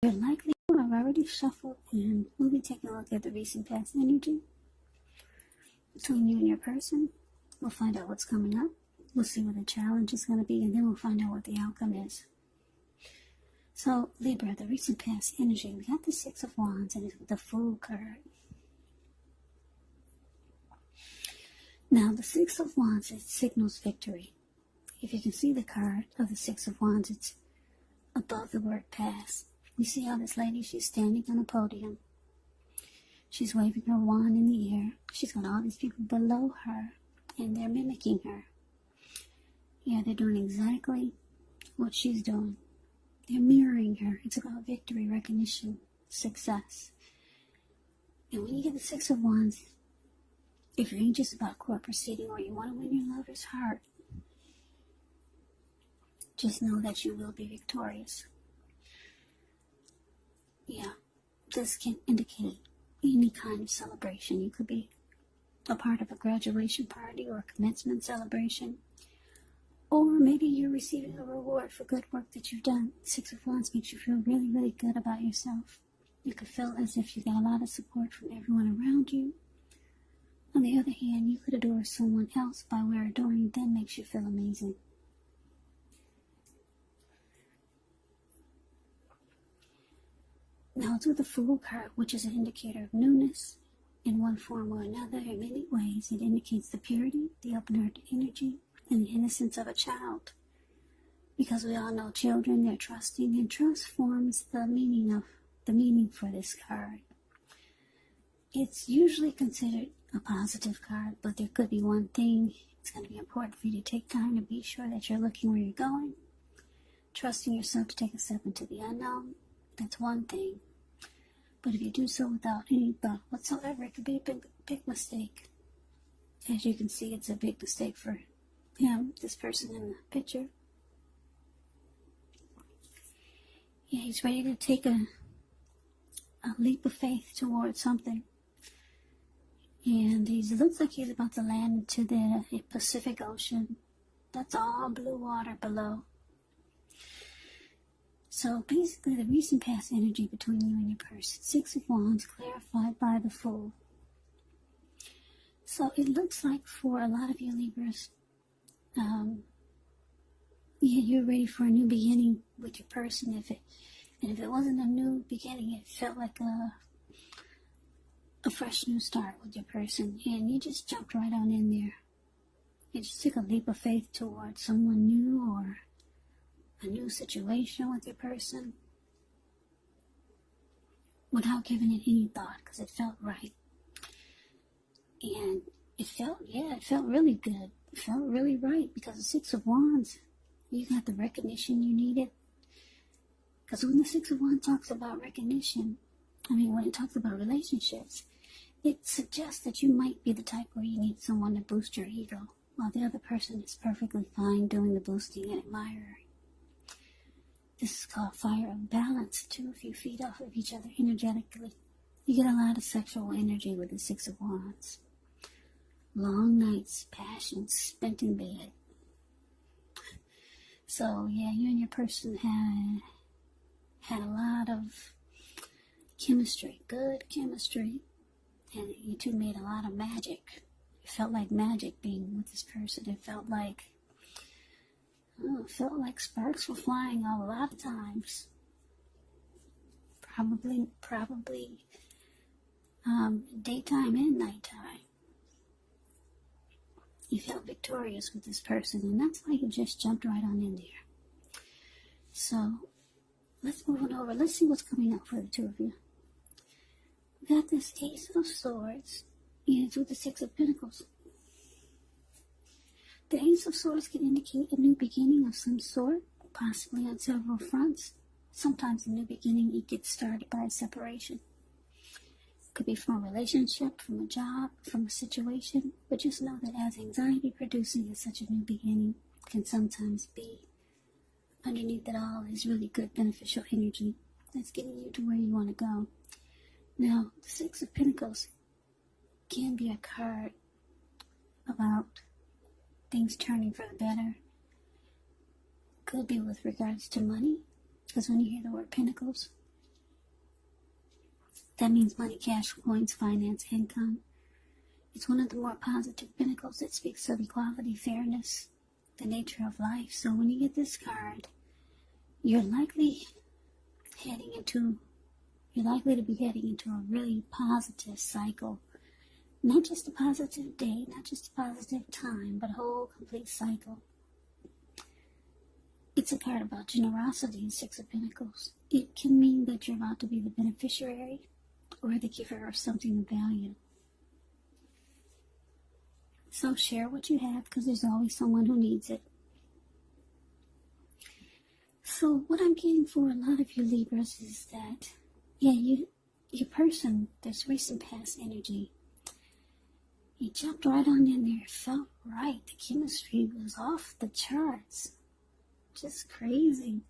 You're likely to have already shuffled, and we'll be taking a look at the recent past energy between you and your person. We'll find out what's coming up. We'll see what the challenge is going to be, and then we'll find out what the outcome is. So, Libra, the recent past energy, we got the Six of Wands, and it's the Fool card. Now, the Six of Wands, it signals victory. If you can see the card of the Six of Wands, it's above the word past. You see how this lady, she's standing on a podium. She's waving her wand in the air. She's got all these people below her, and they're mimicking her. Yeah, they're doing exactly what she's doing. They're mirroring her. It's about victory, recognition, success. And when you get the Six of Wands, if you're anxious about court proceeding or you want to win your lover's heart, just know that you will be victorious. Yeah, this can indicate any kind of celebration. You could be a part of a graduation party or a commencement celebration. Or maybe you're receiving a reward for good work that you've done. Six of Wands makes you feel really, really good about yourself. You could feel as if you got a lot of support from everyone around you. On the other hand, you could adore someone else by where adoring them makes you feel amazing. Now it's with the Fool card, which is an indicator of newness in one form or another. In many ways, it indicates the purity, the open-hearted energy, and the innocence of a child. Because we all know children, they're trusting, and trust forms the meaning for this card. It's usually considered a positive card, but there could be one thing. It's going to be important for you to take time to be sure that you're looking where you're going, trusting yourself to take a step into the unknown. That's one thing. But if you do so without any thought whatsoever, it could be a big mistake. As you can see, it's a big mistake for him, this person in the picture. Yeah, he's ready to take a leap of faith towards something. And he looks like he's about to land into the Pacific Ocean. That's all blue water below. So basically, the recent past energy between you and your person. Six of Wands clarified by the Fool. So it looks like for a lot of you Libras, you're ready for a new beginning with your person. If it wasn't a new beginning, it felt like a fresh new start with your person, and you just jumped right on in there. You just took a leap of faith towards someone new or a new situation with your person without giving it any thought, because it felt right. And it felt really good. It felt really right, because the Six of Wands, you got the recognition you needed. Because when the Six of Wands talks about recognition, when it talks about relationships, it suggests that you might be the type where you need someone to boost your ego, while the other person is perfectly fine doing the boosting and admiring. This is called fire of balance, too, if you feed off of each other energetically. You get a lot of sexual energy with the Six of Wands. Long nights, passion, spent in bed. So, yeah, you and your person had a lot of chemistry, good chemistry, and you two made a lot of magic. It felt like magic being with this person. It felt like sparks were flying a lot of times. Probably daytime and nighttime. You felt victorious with this person, and that's why you just jumped right on in there. So, let's move on over. Let's see what's coming up for the two of you. We got this Ace of Swords, and it's with the Six of Pentacles. The Ace of Swords can indicate a new beginning of some sort, possibly on several fronts. Sometimes a new beginning, it gets started by a separation. It could be from a relationship, from a job, from a situation, but just know that as anxiety producing as such a new beginning can sometimes be, underneath it all is really good beneficial energy that's getting you to where you want to go. Now, the Six of Pentacles can be a card about things turning for the better. Could be with regards to money, because when you hear the word Pentacles, That means money, cash, coins, finance, income. It's one of the more positive pinnacles that speaks of equality, fairness, the nature of life. So when you get this card, you're likely to be heading into a really positive cycle. Not just a positive day, not just a positive time, but a whole complete cycle. It's a card about generosity, Six of Pentacles. It can mean that you're about to be the beneficiary or the giver of something of value. So share what you have, because there's always someone who needs it. So what I'm getting for a lot of you Libras is that, your person, this recent past energy, you jumped right on in there. It felt right. The chemistry was off the charts. Just crazy.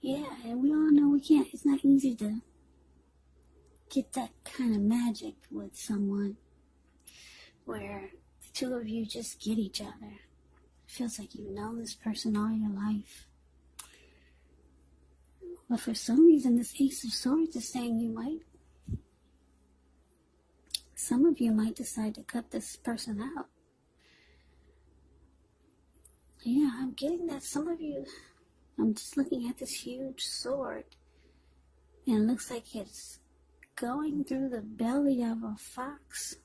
Yeah, and we all know it's not easy to get that kind of magic with someone where the two of you just get each other. It feels like you've known this person all your life. But for some reason, this Ace of Swords is saying some of you might decide to cut this person out. Yeah, I'm getting that some of you, I'm just looking at this huge sword, and it looks like it's going through the belly of a fox.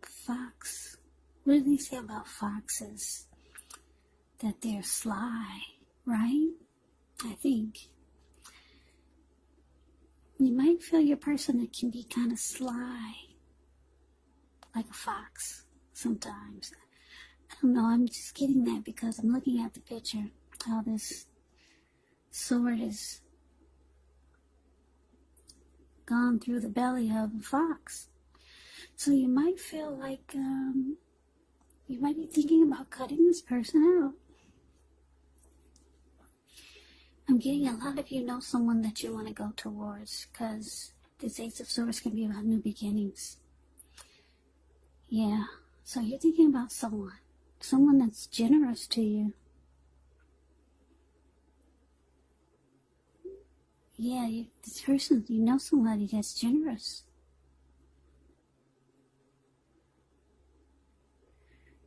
Fox. What do they say about foxes? That they're sly, right? I think. You might feel your person that can be kind of sly, like a fox sometimes. I don't know, I'm just getting that because I'm looking at the picture, how this sword is gone through the belly of a fox. So you might feel like you might be thinking about cutting this person out. I'm getting a lot of you know someone that you want to go towards, because this Ace of Swords can be about new beginnings. Yeah, so you're thinking about someone that's generous to you. Yeah, this person, you know somebody that's generous.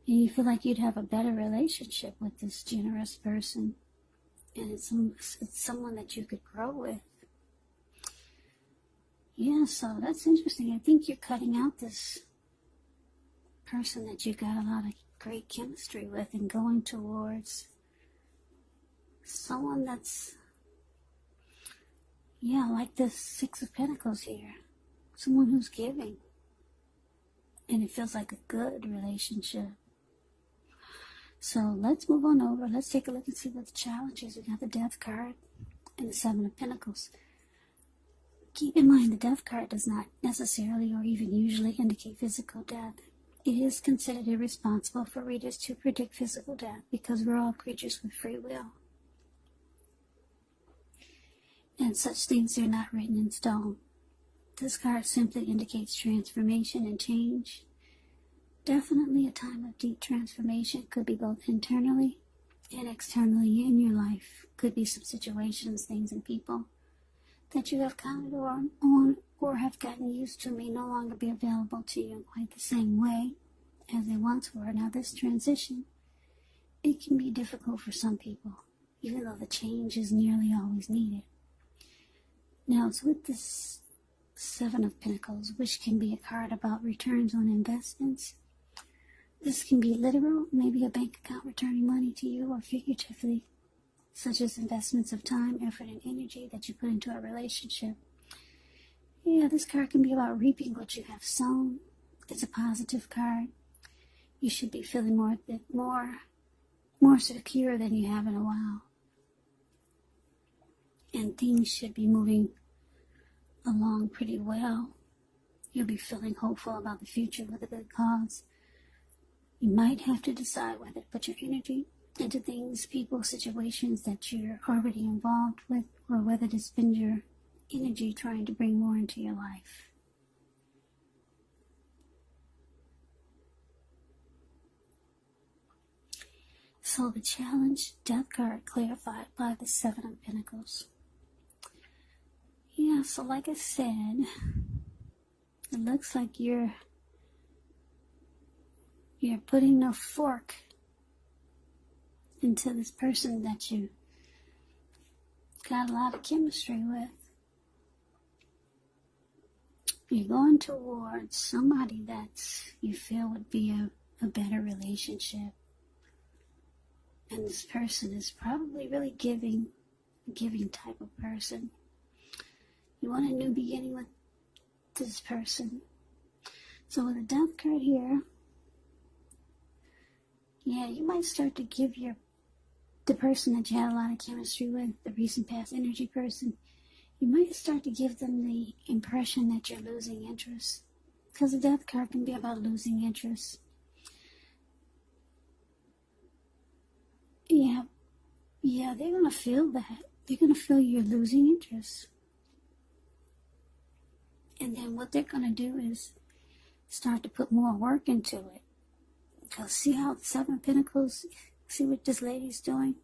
And you feel like you'd have a better relationship with this generous person. And it's someone that you could grow with. Yeah, so that's interesting. I think you're cutting out this person that you got a lot of great chemistry with and going towards someone that's, like this Six of Pentacles here. Someone who's giving. And it feels like a good relationship. So let's move on over. Let's take a look and see what the challenge is. We got the Death card and the Seven of Pentacles. Keep in mind, the Death card does not necessarily or even usually indicate physical death. It is considered irresponsible for readers to predict physical death because we're all creatures with free will. And such things are not written in stone. This card simply indicates transformation and change. Definitely a time of deep transformation. Could be both internally and externally in your life. Could be some situations, things, and people that you have counted on or have gotten used to may no longer be available to you in quite the same way as they once were. Now this transition, it can be difficult for some people, even though the change is nearly always needed. Now it's with this Seven of Pentacles, which can be a card about returns on investments. This can be literal, maybe a bank account returning money to you, or figuratively, such as investments of time, effort, and energy that you put into a relationship. Yeah, this card can be about reaping what you have sown. It's a positive card. You should be feeling more secure than you have in a while. And things should be moving along pretty well. You'll be feeling hopeful about the future with a good cause. You might have to decide whether to put your energy into things, people, situations that you're already involved with, or whether to spend your energy trying to bring more into your life. So So the challenge, death card clarified by the Seven of Pentacles. Yeah, so like I said, it looks like you're putting a fork into this person that you got a lot of chemistry with. You're going towards somebody that you feel would be a better relationship. And this person is probably really giving type of person. You want a new beginning with this person. So with the death card here, yeah, you might start to give the person that you had a lot of chemistry with, the recent past energy person, you might start to give them the impression that you're losing interest. Because the death card can be about losing interest. Yeah, they're going to feel that. They're going to feel you're losing interest. And then what they're going to do is start to put more work into it. Because see how the Seven of Pentacles, see what this lady's doing?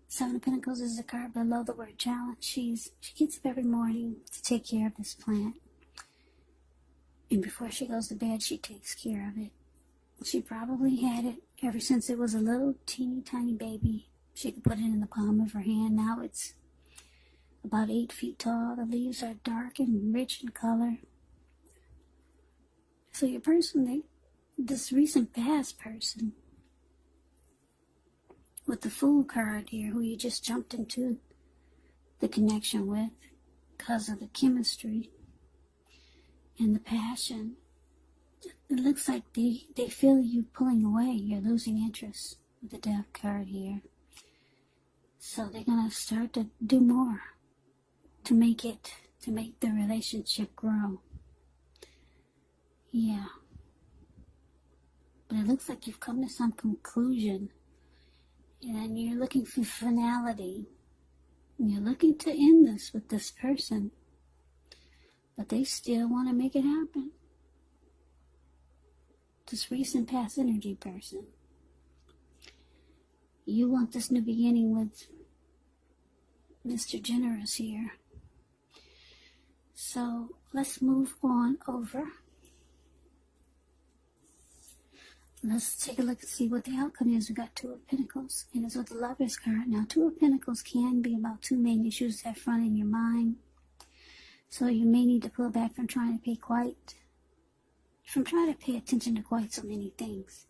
Seven of Pentacles is the card below the word challenge. She gets up every morning to take care of this plant. And before she goes to bed, she takes care of it. She probably had it ever since it was a little teeny tiny baby. She could put it in the palm of her hand. Now it's about 8 feet tall. The leaves are dark and rich in color. So your person, this recent past person, with the Fool card here, who you just jumped into the connection with because of the chemistry and the passion, it looks like they feel you pulling away. You're losing interest with the Death card here. So they're going to start to do more to make the relationship grow. Yeah. But it looks like you've come to some conclusion. And you're looking for finality. And you're looking to end this with this person. But they still want to make it happen. This recent past energy person. You want this new beginning with Mr. Generous here. So let's move on over. Let's take a look and see what the outcome is. We got Two of Pentacles, and it's with the Lover's card. Now, Two of Pentacles can be about two main issues that front in your mind. So you may need to pull back from trying to pay attention to quite so many things.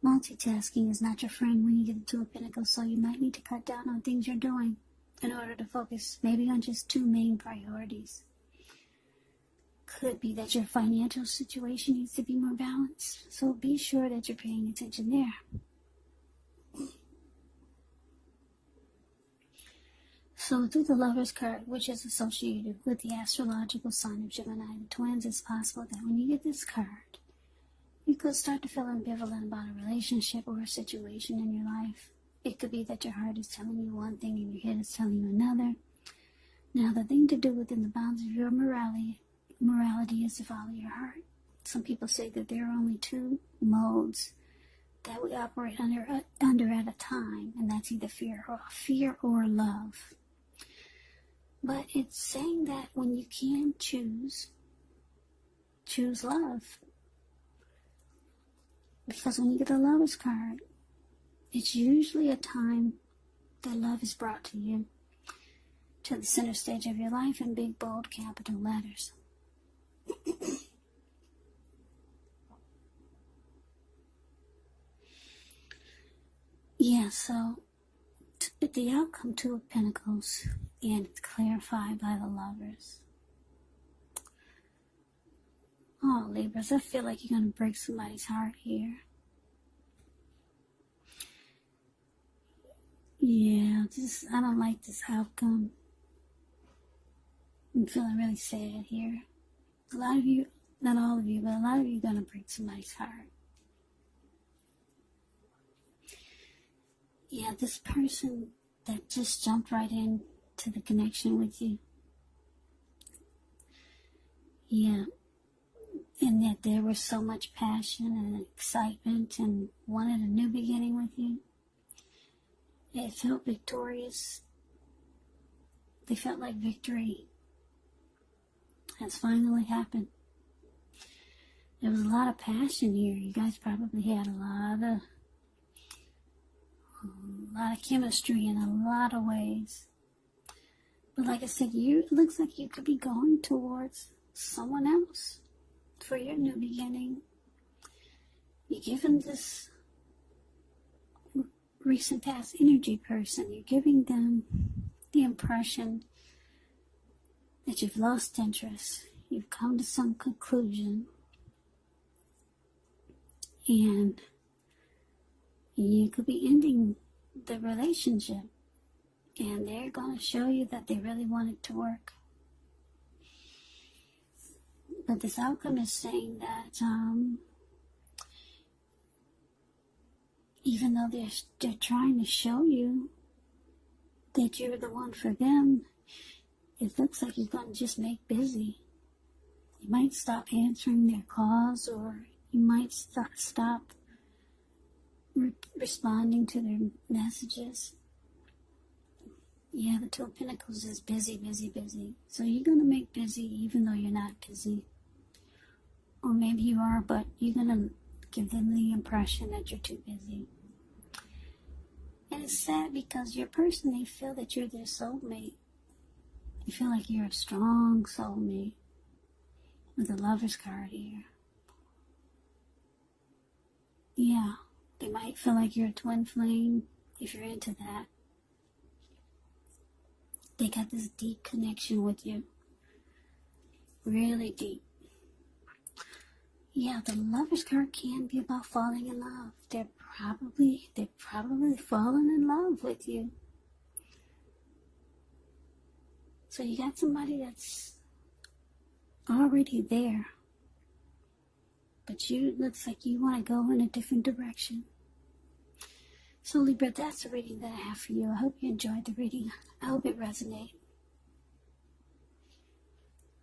Multitasking is not your friend when you get the Two of Pentacles, so you might need to cut down on things you're doing in order to focus maybe on just two main priorities. Could be that your financial situation needs to be more balanced, so be sure that you're paying attention there. So through the Lover's card, which is associated with the astrological sign of Gemini, the twins, it's possible that when you get this card, you could start to feel ambivalent about a relationship or a situation in your life. It could be that your heart is telling you one thing and your head is telling you another. Now, the thing to do within the bounds of your morality is to follow your heart. Some people say that there are only two modes that we operate under at a time, and that's either fear or love. But it's saying that when you can choose love. Because when you get the Lover's card, it's usually a time that love is brought to you, to the center stage of your life in big, bold, capital letters. Yeah, so the outcome, Two of Pentacles, and it's clarified by the Lovers. Oh, Libras, I feel like you're going to break somebody's heart here. Yeah, I don't like this outcome. I'm feeling really sad here. A lot of you, not all of you, but a lot of you are going to break somebody's heart. Yeah, this person that just jumped right into the connection with you. Yeah. And that there was so much passion and excitement and wanted a new beginning with you. It felt victorious. They felt like victory has finally happened. There was a lot of passion here. You guys probably had a lot of chemistry in a lot of ways. But like I said, it looks like you could be going towards someone else for your new beginning. You're giving this recent past energy person, you're giving them the impression that you've lost interest. You've come to some conclusion. And you could be ending the relationship. And they're going to show you that they really want it to work. But this outcome is saying that even though they're trying to show you that you're the one for them, it looks like you're going to just make busy. You might stop answering their calls, or you might stop responding to their messages. Yeah, the Two of Pentacles is busy, busy, busy. So you're going to make busy even though you're not busy. Or maybe you are, but you're going to give them the impression that you're too busy. And it's sad because your person, they feel that you're their soulmate. You feel like you're a strong soulmate with the Lover's card here. Yeah, they might feel like you're a twin flame if you're into that. They got this deep connection with you. Really deep. Yeah, the Lover's card can be about falling in love. They're probably falling in love with you. So you got somebody that's already there. But looks like you want to go in a different direction. So Libra, that's the reading that I have for you. I hope you enjoyed the reading. I hope it resonated.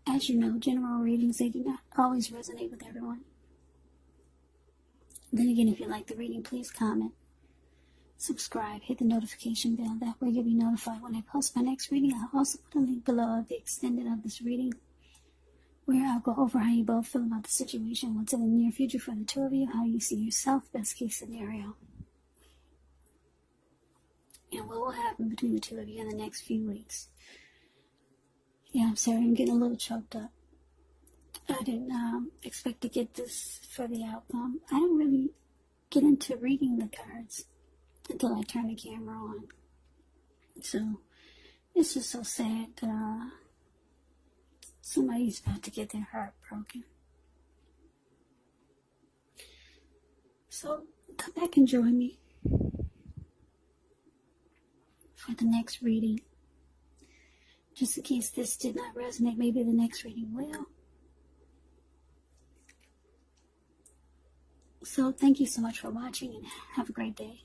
As you know, general readings, they do not always resonate with everyone. Then again, if you like the reading, please comment, subscribe, hit the notification bell. That way you'll be notified when I post my next reading. I'll also put a link below of the extended of this reading, where I'll go over how you both feel about the situation, what's in the near future for the two of you, how you see yourself, best case scenario, and what will happen between the two of you in the next few weeks. Yeah, I'm sorry, I'm getting a little choked up. I didn't expect to get this for the outcome. I don't really get into reading the cards until I turn the camera on. So, it's just so sad that somebody's about to get their heart broken. So, come back and join me for the next reading. Just in case this did not resonate, maybe the next reading will. So thank you so much for watching, and have a great day.